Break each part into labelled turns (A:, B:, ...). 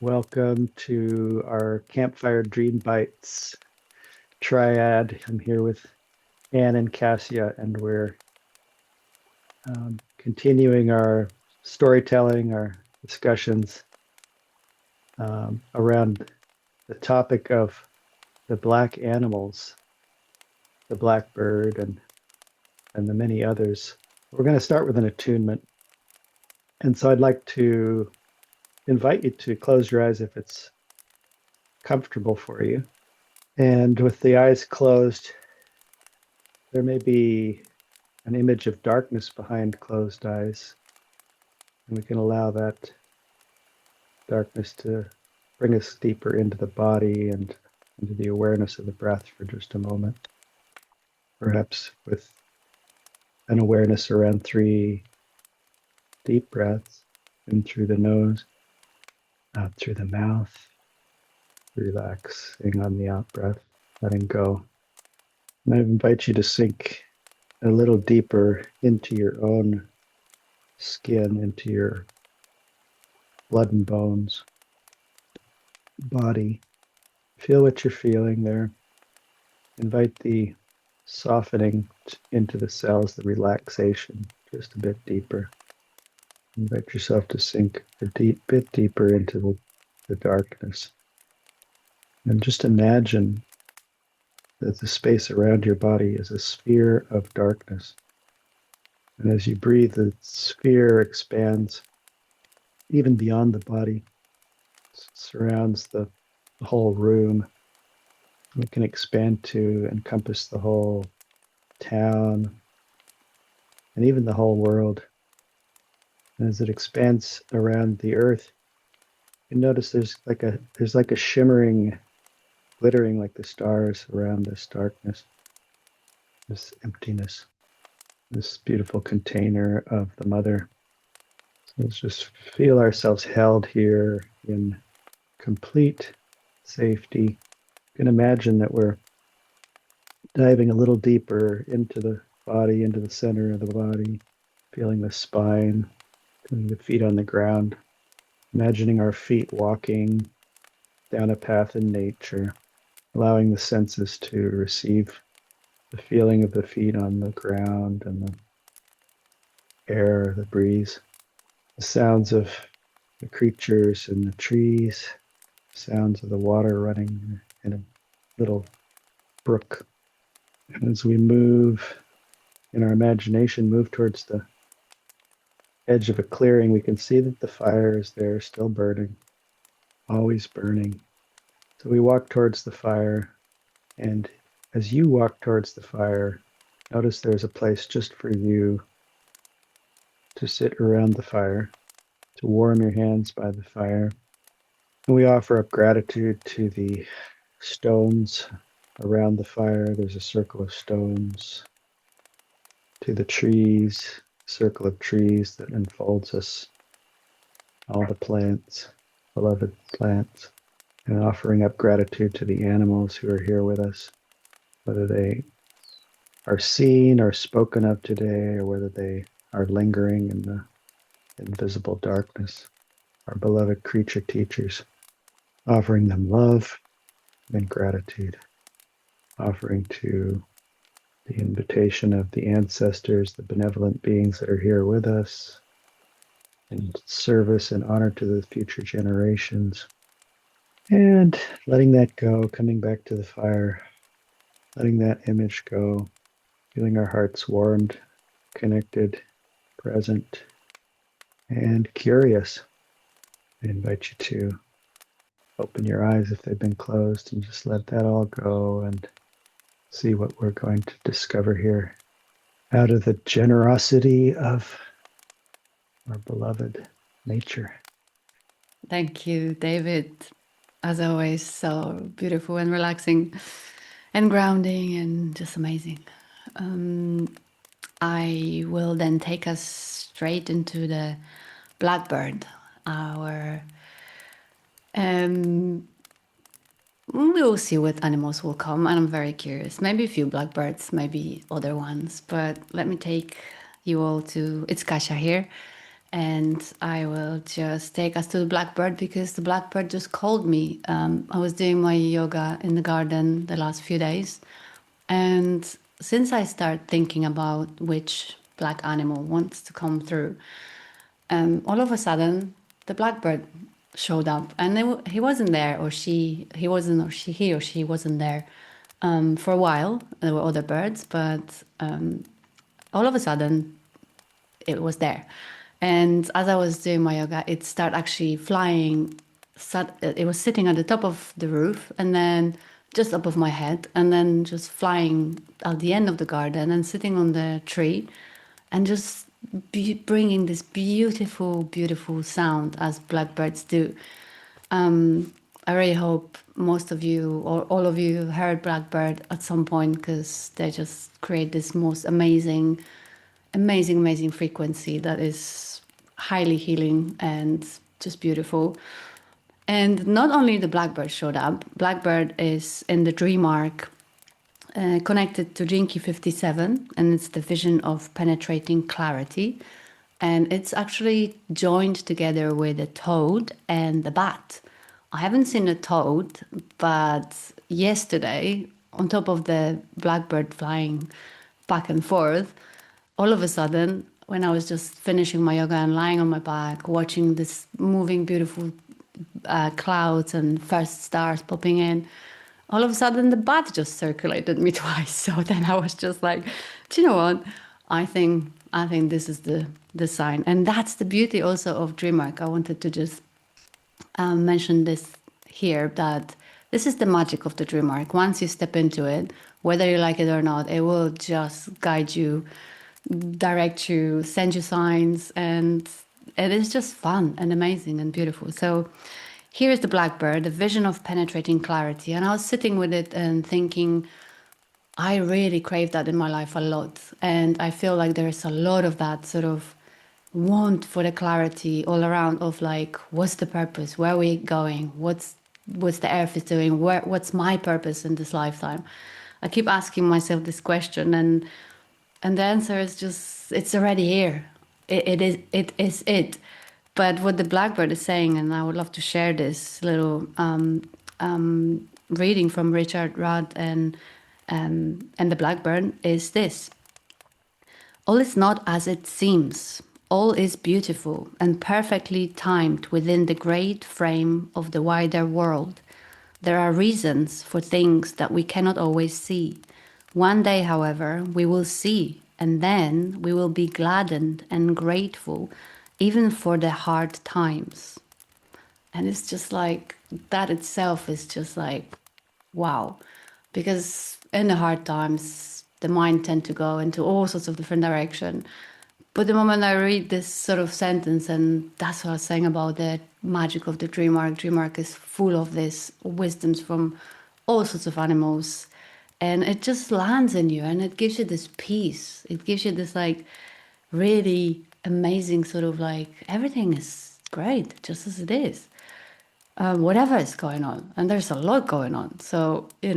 A: Welcome to our Campfire Dream Bites triad. I'm here with Anne and Kasia, and we're continuing our storytelling, our discussions around the topic of the black animals, the blackbird, and the many others. We're going to start with an attunement. And so I'd like to invite you to close your eyes if it's comfortable for you. And with the eyes closed, there may be an image of darkness behind closed eyes. And we can allow that darkness to bring us deeper into the body and into the awareness of the breath for just a moment. Perhaps with an awareness around 3 deep breaths in through the nose, out through the mouth, relaxing on the out breath, letting go. And I invite you to sink a little deeper into your own skin, into your blood and bones, body. Feel what you're feeling there. Invite the softening into the cells, the relaxation, just a bit deeper. Invite yourself to sink a bit deeper into the darkness. And just imagine that the space around your body is a sphere of darkness. And as you breathe, the sphere expands even beyond the body, surrounds the whole room. It can expand to encompass the whole town and even the whole world. And as it expands around the earth, you notice there's like a shimmering, glittering like the stars around this darkness, this emptiness, this beautiful container of the mother. So let's just feel ourselves held here in complete safety. You can imagine that we're diving a little deeper into the body, into the center of the body, feeling the spine, feeling the feet on the ground, imagining our feet walking down a path in nature, allowing the senses to receive the feeling of the feet on the ground and the air, the breeze, the sounds of the creatures in the trees, sounds of the water running in a little brook. And as we move in our imagination, move towards the edge of a clearing, we can see that the fire is there, still burning, always burning. So we walk towards the fire, and as you walk towards the fire, notice there's a place just for you to sit around the fire, to warm your hands by the fire. And we offer up gratitude to the stones around the fire. There's a circle of stones. To the trees, circle of trees that enfolds us, all the plants, beloved plants, and offering up gratitude to the animals who are here with us, whether they are seen or spoken of today, or whether they are lingering in the invisible darkness, our beloved creature teachers, offering them love and gratitude, offering to the invitation of the ancestors, the benevolent beings that are here with us, in service and honor to the future generations. And letting that go, coming back to the fire, letting that image go, feeling our hearts warmed, connected, present, and curious. I invite you to open your eyes if they've been closed and just let that all go and see what we're going to discover here out of the generosity of our beloved nature.
B: Thank you, David. As always, so beautiful and relaxing and grounding and just amazing. I will then take us straight into the Blackbird, our we will see what animals will come, and I'm very curious. Maybe a few blackbirds, maybe other ones, but let me take you all to, it's Kasia here, and I will just take us to the Blackbird because the Blackbird just called me. I was doing my yoga in the garden the last few days, and since I started thinking about which black animal wants to come through, all of a sudden the Blackbird showed up, and he wasn't there, or he wasn't, or he or she wasn't there for a while. There were other birds, but all of a sudden it was there. And as I was doing my yoga, it started actually flying. It was sitting at the top of the roof and then just above my head, and then just flying at the end of the garden and sitting on the tree and just bringing this beautiful, beautiful sound as blackbirds do. I really hope most of you or all of you heard Blackbird at some point because they just create this most amazing, amazing, amazing frequency that is highly healing and just beautiful. And not only the Blackbird showed up, Blackbird is in the dream arc connected to Jinky 57, and it's the vision of penetrating clarity. And it's actually joined together with a toad and the bat. I haven't seen a toad, but yesterday, on top of the Blackbird flying back and forth, all of a sudden, when I was just finishing my yoga and lying on my back, watching this moving, beautiful clouds and first stars popping in, all of a sudden the bat just circulated me twice. So then I was just like, do you know what? I think this is the sign, and that's the beauty also of DreamArc. I wanted to just mention this here, that this is the magic of the DreamArc. Once you step into it, whether you like it or not, it will just guide you, direct you, send you signs, and it is just fun and amazing and beautiful. So here is the Blackbird, the vision of penetrating clarity. And I was sitting with it and thinking, I really crave that in my life a lot. And I feel like there's a lot of that sort of want for the clarity all around of like, what's the purpose? Where are we going? What's the earth is doing? What's my purpose in this lifetime? I keep asking myself this question, and the answer is just, it's already here. It is it. But what the Blackbird is saying, and I would love to share this little reading from Richard Rudd and the Blackbird, is this: all is not as it seems. All is beautiful and perfectly timed within the great frame of the wider world. There are reasons for things that we cannot always see. One day, however, we will see, and then we will be gladdened and grateful, even for the hard times. And it's just like, that itself is just like, wow. Because in the hard times, the mind tend to go into all sorts of different direction. But the moment I read this sort of sentence, and that's what I was saying about the magic of the DreamArc is full of this wisdoms from all sorts of animals. And it just lands in you and it gives you this peace. It gives you this like really amazing sort of like, everything is great just as it is. Whatever is going on, and there's a lot going on. So it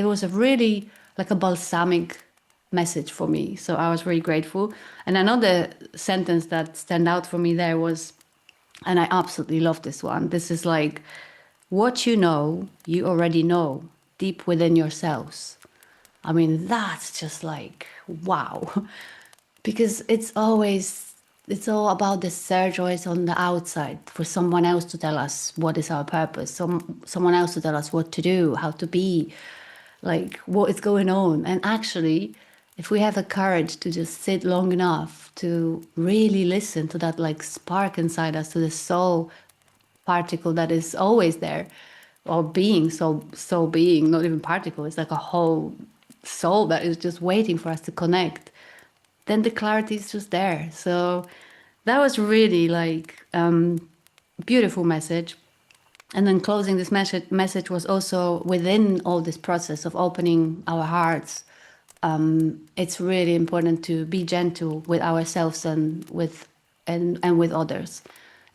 B: was a really like a balsamic message for me. So I was really grateful. And another sentence that stand out for me there was, and I absolutely love this one. This is like, what you know, you already know deep within yourselves. I mean, that's just like, wow. Because it's all about the search always on the outside for someone else to tell us what is our purpose, someone else to tell us what to do, how to be, like what is going on. And actually, if we have the courage to just sit long enough to really listen to that like spark inside us, to the soul particle that is always there, or being, soul being, not even particle, it's like a whole soul that is just waiting for us to connect, then the clarity is just there. So that was really like beautiful message. And then closing this message was also within all this process of opening our hearts. It's really important to be gentle with ourselves and with others,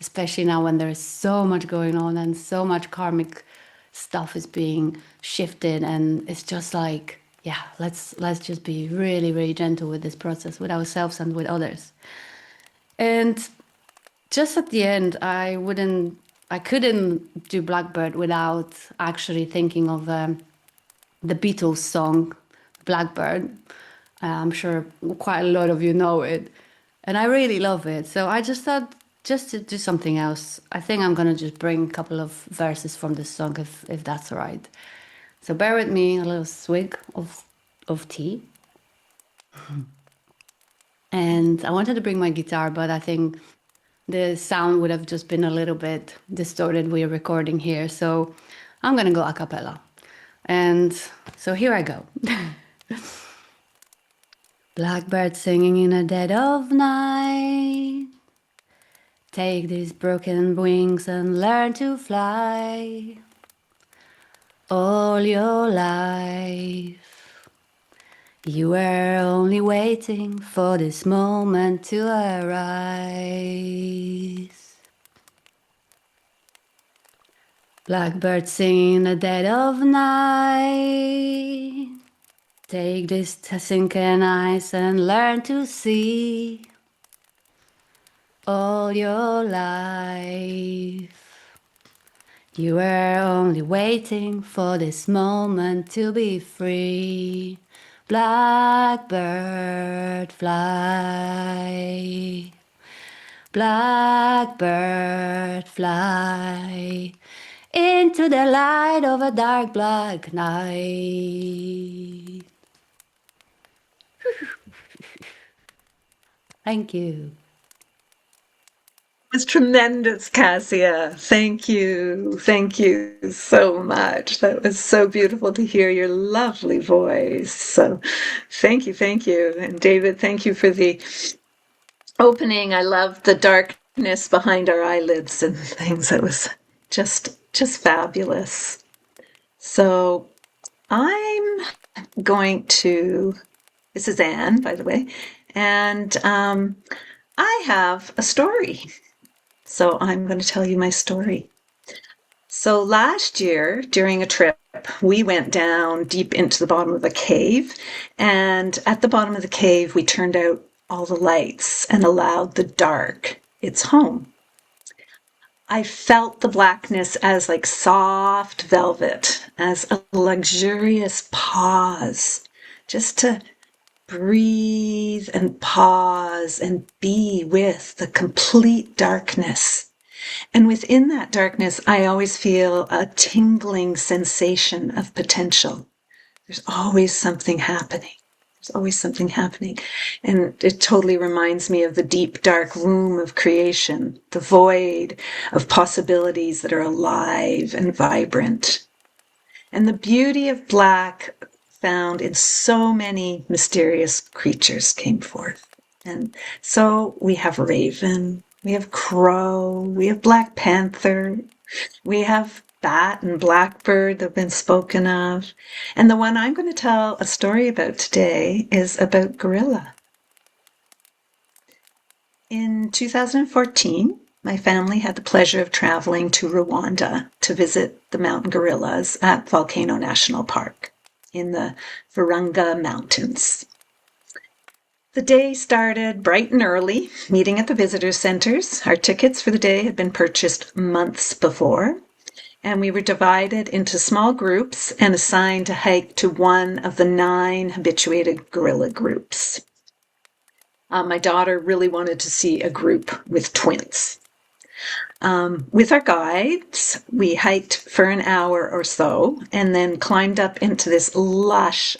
B: especially now when there's so much going on and so much karmic stuff is being shifted, and it's just like, yeah, let's just be really, really gentle with this process, with ourselves and with others. And just at the end, I couldn't do Blackbird without actually thinking of the Beatles song, Blackbird. I'm sure quite a lot of you know it. And I really love it. So I just thought, just to do something else, I think I'm going to just bring a couple of verses from this song, if that's all right. So bear with me, a little swig of tea. And I wanted to bring my guitar, but I think the sound would have just been a little bit distorted. We're recording here. So I'm going to go a cappella. And so here I go. Blackbird singing in the dead of night. Take these broken wings and learn to fly. All your life, you were only waiting for this moment to arise. Blackbird singing in the dead of night. Take this sunken eyes and learn to see. All your life, you were only waiting for this moment to be free. Blackbird fly, blackbird fly, into the light of a dark black night. Thank you.
C: It was tremendous, Kasia. Thank you. Thank you so much. That was so beautiful to hear your lovely voice. So thank you, thank you. And David, thank you for the opening. I love the darkness behind our eyelids and things. It was just fabulous. So I'm going to, this is Anne, by the way, and I have a story. So I'm going to tell you my story. So last year, during a trip, we went down deep into the bottom of a cave. And at the bottom of the cave, we turned out all the lights and allowed the dark its home. I felt the blackness as like soft velvet, as a luxurious pause, just to breathe and pause and be with the complete darkness. And within that darkness, I always feel a tingling sensation of potential. There's always something happening. There's always something happening. And it totally reminds me of the deep, dark womb of creation, the void of possibilities that are alive and vibrant. And the beauty of black found in so many mysterious creatures came forth. And so we have raven, we have crow, we have black panther, we have bat and blackbird that have been spoken of. And the one I'm going to tell a story about today is about gorilla. In 2014, my family had the pleasure of traveling to Rwanda to visit the mountain gorillas at Volcano National Park in the Virunga Mountains. The day started bright and early, meeting at the visitor centers. Our tickets for the day had been purchased months before, and we were divided into small groups and assigned to hike to one of the 9 habituated gorilla groups. My daughter really wanted to see a group with twins. With our guides, we hiked for an hour or so and then climbed up into this lush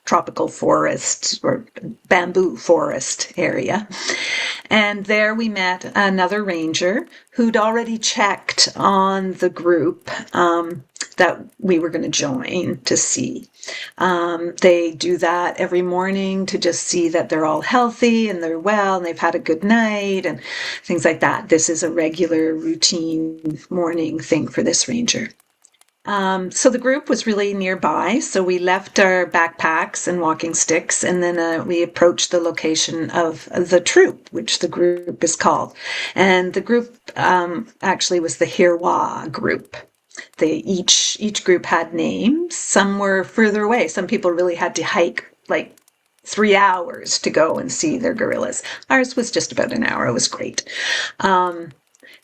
C: tropical forest or bamboo forest area. And there we met another ranger who'd already checked on the group that we were going to join to see. They do that every morning to just see that they're all healthy and they're well and they've had a good night and things like that. This is a regular routine morning thing for this ranger. So the group was really nearby, so we left our backpacks and walking sticks, and then we approached the location of the troop, which the group is called. And the group actually was the Hirwa group. Each group had names. Some were further away. Some people really had to hike like 3 hours to go and see their gorillas. Ours was just about an hour. It was great.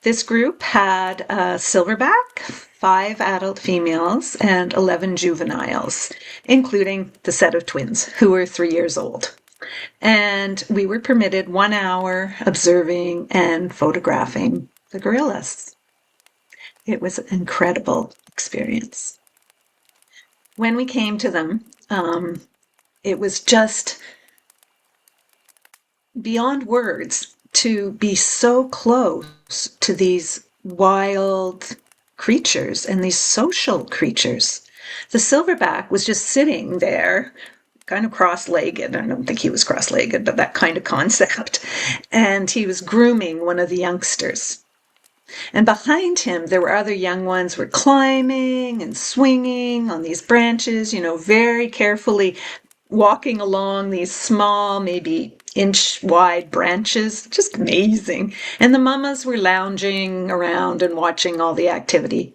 C: This group had a silverback, 5 adult females, and 11 juveniles, including the set of twins who were 3 years old. And we were permitted 1 hour observing and photographing the gorillas. It was an incredible experience. When we came to them, it was just beyond words to be so close to these wild creatures and these social creatures. The silverback was just sitting there, kind of cross-legged. I don't think he was cross-legged, but that kind of concept. And he was grooming one of the youngsters. And behind him, there were other young ones who were climbing and swinging on these branches, very carefully walking along these small, maybe inch-wide branches. Just amazing. And the mamas were lounging around and watching all the activity.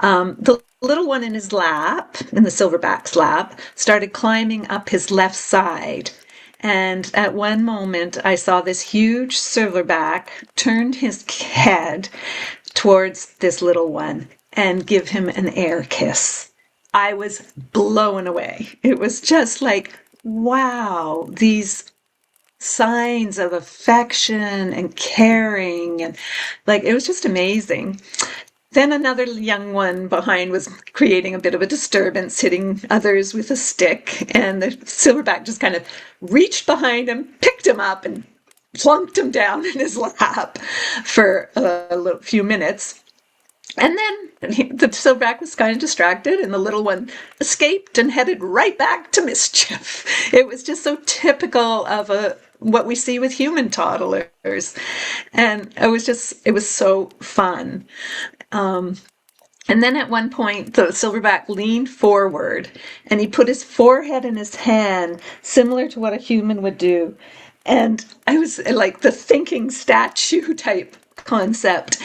C: The little one in his lap, in the silverback's lap, started climbing up his left side. And at one moment, I saw this huge silverback turn his head towards this little one and give him an air kiss. I was blown away. It was just like, wow, these signs of affection and caring, and like, it was just amazing. Then another young one behind was creating a bit of a disturbance, hitting others with a stick, and the silverback just kind of reached behind him, picked him up, and plunked him down in his lap for a few minutes. And then the silverback was kind of distracted, and the little one escaped and headed right back to mischief. It was just so typical of what we see with human toddlers. And it was so fun. And then at one point, the silverback leaned forward and he put his forehead in his hand, similar to what a human would do. And I was like the thinking statue type concept.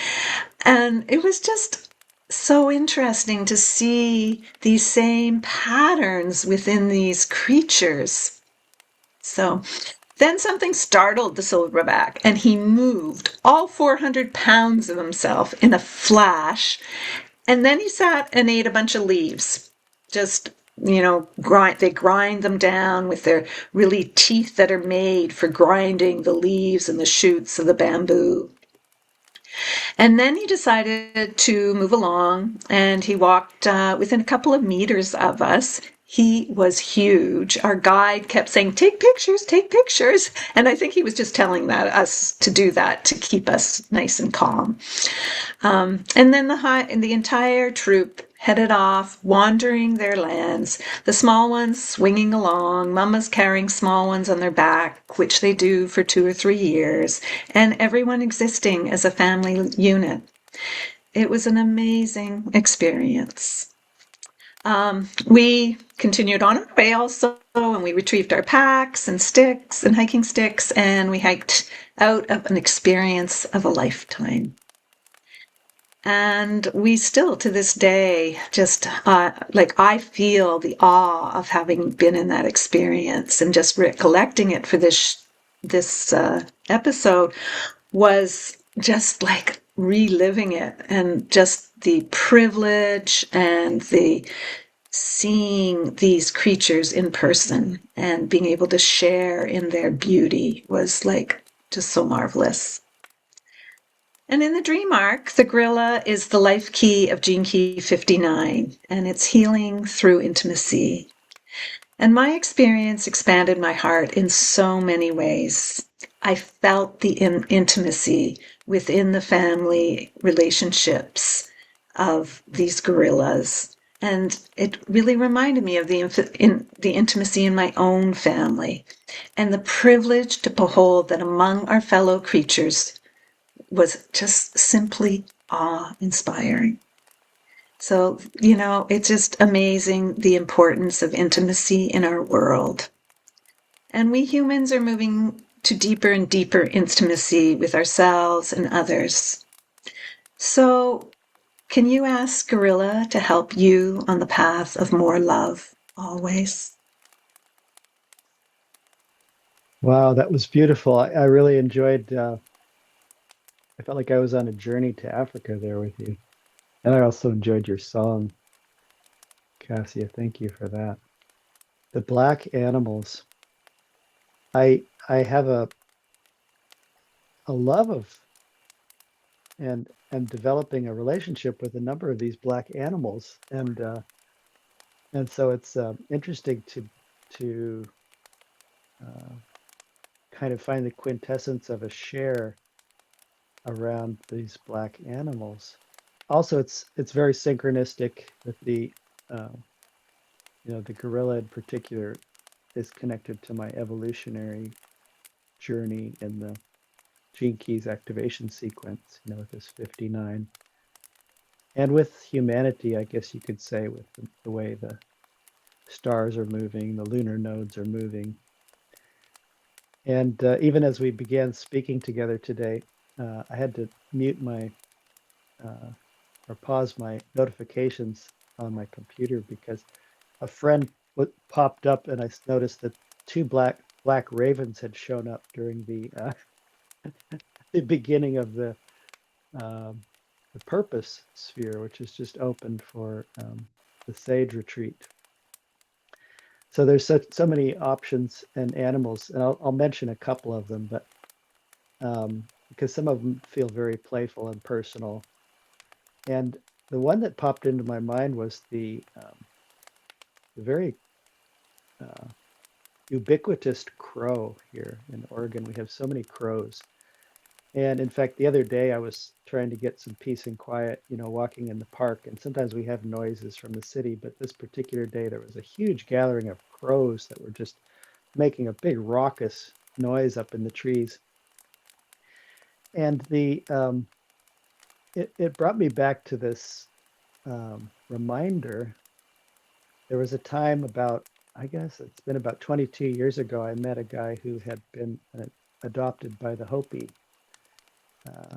C: And it was just so interesting to see these same patterns within these creatures. So then something startled the silverback, and he moved all 400 pounds of himself in a flash. And then he sat and ate a bunch of leaves. Just, they grind them down with their really teeth that are made for grinding the leaves and the shoots of the bamboo. And then he decided to move along, and he walked within a couple of meters of us. He was huge. Our guide kept saying, take pictures, take pictures. And I think he was just telling us to do that to keep us nice and calm. And then the entire troop headed off, wandering their lands, the small ones swinging along, mamas carrying small ones on their back, which they do for 2 or 3 years, and everyone existing as a family unit. It was an amazing experience. We continued on our way also, and we retrieved our packs and sticks and hiking sticks, and we hiked out of an experience of a lifetime. And we still, to this day, just I feel the awe of having been in that experience, and just recollecting it for this episode was just like reliving it, and just the privilege and the seeing these creatures in person and being able to share in their beauty was like just so marvelous. And in the dream arc, the gorilla is the life key of Gene Key 59, and it's healing through intimacy. And my experience expanded my heart in so many ways. I felt the intimacy within the family relationships of these gorillas. And it really reminded me of the intimacy in my own family, and the privilege to behold that among our fellow creatures was just simply awe-inspiring. So, it's just amazing the importance of intimacy in our world. And we humans are moving to deeper and deeper intimacy with ourselves and others. So, can you ask Gorilla to help you on the path of more love always?
A: Wow, that was beautiful. I really enjoyed. I felt like I was on a journey to Africa there with you, and I also enjoyed your song, Cassia. Thank you for that. The black animals. I have a love of and developing a relationship with a number of these black animals, and so it's interesting to uh, kind of find the quintessence of a share around these black animals. Also, it's very synchronistic with uh, the gorilla in particular is connected to my evolutionary journey in the gene keys activation sequence, with this 59. And with humanity, I guess you could say, with the way the stars are moving, the lunar nodes are moving. And even as we began speaking together today, I had to mute my uh, or pause my notifications on my computer because a friend popped up and I noticed that two black ravens had shown up during the beginning of um, the purpose sphere, which is just opened for the sage retreat. So there's so many options and animals, and I'll mention a couple of them, but because some of them feel very playful and personal. And the one that popped into my mind was the very uh, ubiquitous crow here in Oregon. We have so many crows. And in fact, the other day I was trying to get some peace and quiet, walking in the park. And sometimes we have noises from the city, but this particular day there was a huge gathering of crows that were just making a big raucous noise up in the trees. And it brought me back to this reminder. There was a time I guess it's been about 22 years ago, I met a guy who had been adopted by the Hopi, uh,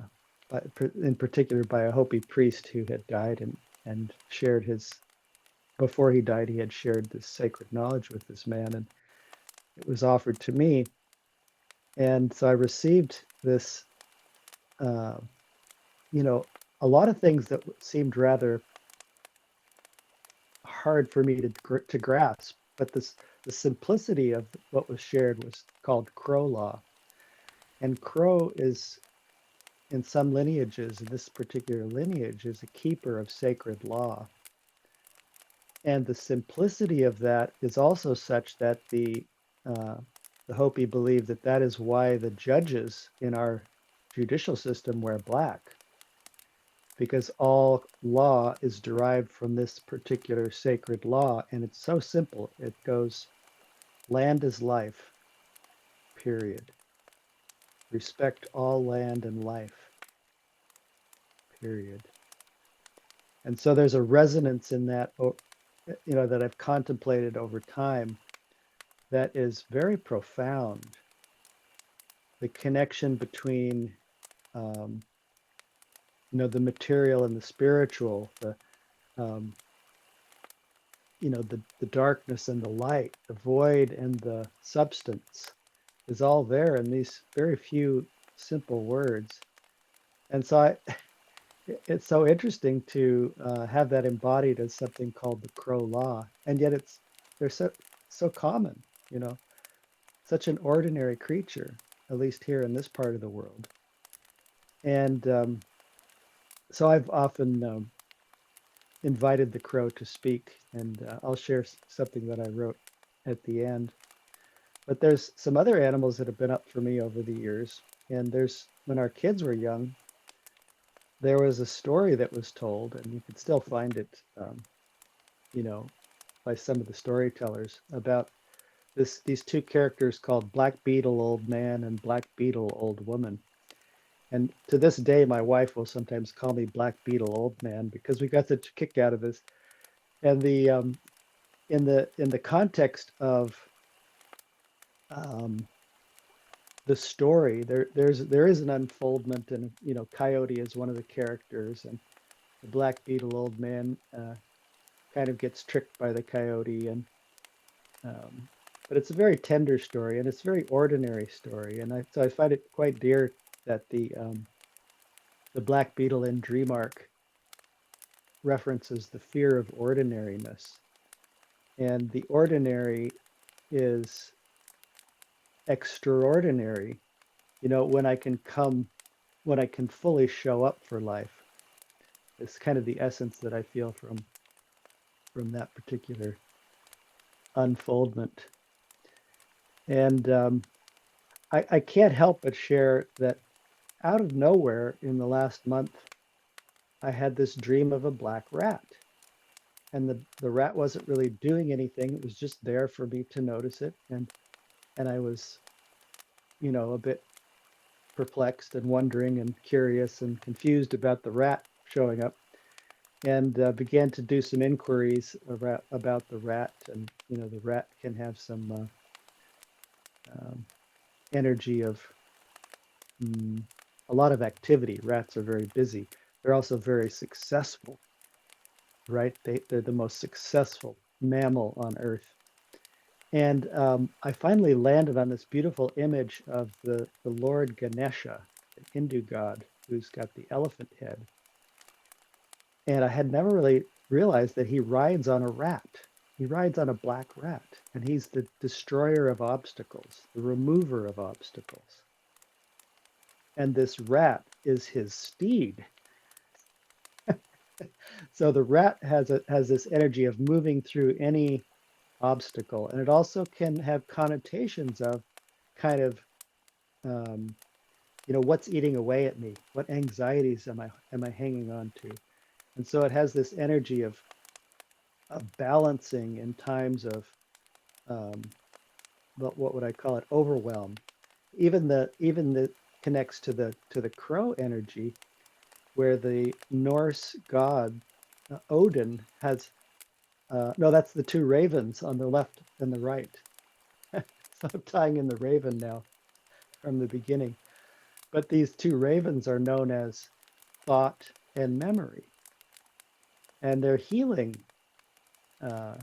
A: in particular by a Hopi priest who had died and shared before he died, he had shared this sacred knowledge with this man, and it was offered to me. And so I received this, uh, you know, a lot of things that seemed rather hard for me to grasp, but the simplicity of what was shared was called crow law. And crow is in some lineages, in this particular lineage, is a keeper of sacred law. And the simplicity of that is also such that the Hopi believe that that is why the judges in our judicial system wear black, because all law is derived from this particular sacred law. And it's so simple. It goes, land is life, period. Respect all land and life, period. And so there's a resonance in that, that I've contemplated over time that is very profound. The connection between, um, the material and the spiritual, um, the darkness and the light, the void and the substance is all there in these very few simple words. And so it's so interesting to have that embodied as something called the crow law, and yet they're so common, you know, such an ordinary creature, at least here in this part of the world. And so I've often invited the crow to speak, and I'll share something that I wrote at the end. But there's some other animals that have been up for me over the years, and there's when our kids were young, there was a story that was told, and you can still find it, you know, by some of the storytellers about these two characters called Black Beetle Old Man and Black Beetle Old Woman. And to this day, my wife will sometimes call me Black Beetle Old Man because we got such a kick out of this. And the in the context of um, the story, there is an unfoldment, and Coyote is one of the characters, and the Black Beetle Old Man kind of gets tricked by the coyote, and um, but it's a very tender story and it's a very ordinary story. And so I find it quite dear that the black beetle in Dream Arc references the fear of ordinariness. And the ordinary is extraordinary, when I can fully show up for life. It's kind of the essence that I feel from that particular unfoldment. And I can't help but share that out of nowhere in the last month, I had this dream of a black rat. And the rat wasn't really doing anything. It was just there for me to notice it. And I was, a bit perplexed and wondering and curious and confused about the rat showing up, and began to do some inquiries about the rat. And the rat can have some energy of a lot of activity. Rats are very busy. They're also very successful, right? They're the most successful mammal on Earth. And I finally landed on this beautiful image of the Lord Ganesha, the Hindu god, who's got the elephant head. And I had never really realized that he rides on a rat. He rides on a black rat, and he's the destroyer of obstacles, the remover of obstacles. And this rat is his steed. So the rat has this energy of moving through any obstacle, and it also can have connotations of kind of what's eating away at me, what anxieties am I hanging on to. And so it has this energy of balancing in times of what would I call it, overwhelm. Even the connects to the crow energy, where the Norse god Odin has no, that's the two ravens on the left and the right. So I'm tying in the raven now from the beginning. But these two ravens are known as thought and memory, and they're uh,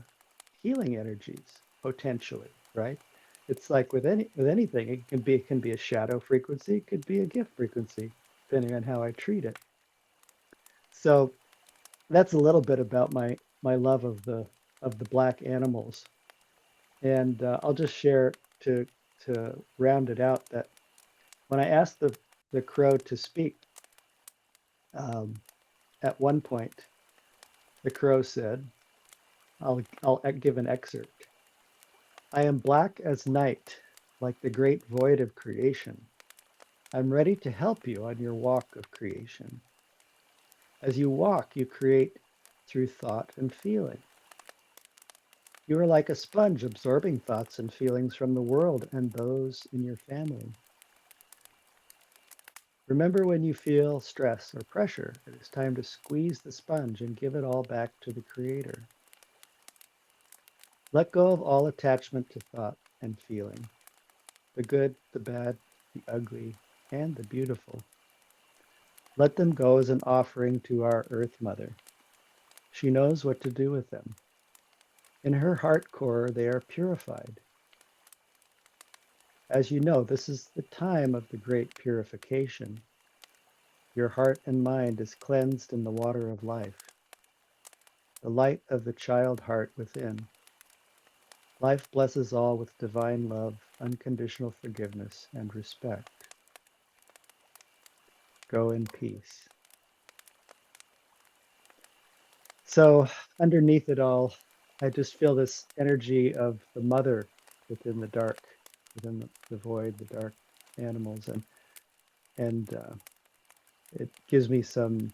A: healing energies potentially, right? It's like with anything, it can be a shadow frequency, it could be a gift frequency, depending on how I treat it. So that's a little bit about my love of the black animals. And I'll just share to round it out that when I asked the crow to speak, um, at one point, the crow said, I'll give an excerpt. I am black as night, like the great void of creation. I'm ready to help you on your walk of creation. As you walk, you create through thought and feeling. You are like a sponge absorbing thoughts and feelings from the world and those in your family. Remember when you feel stress or pressure, it is time to squeeze the sponge and give it all back to the Creator. Let go of all attachment to thought and feeling, the good, the bad, the ugly, and the beautiful. Let them go as an offering to our Earth Mother. She knows what to do with them. In her heart core, they are purified. As you know, this is the time of the great purification. Your heart and mind is cleansed in the water of life, the light of the child heart within. Life blesses all with divine love, unconditional forgiveness, and respect. Go in peace. So, underneath it all, I just feel this energy of the mother within the dark, within the void, the dark animals, and it gives me some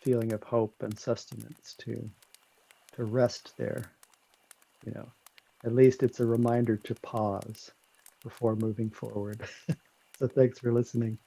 A: feeling of hope and sustenance to rest there. You know, at least it's a reminder to pause before moving forward. So thanks for listening.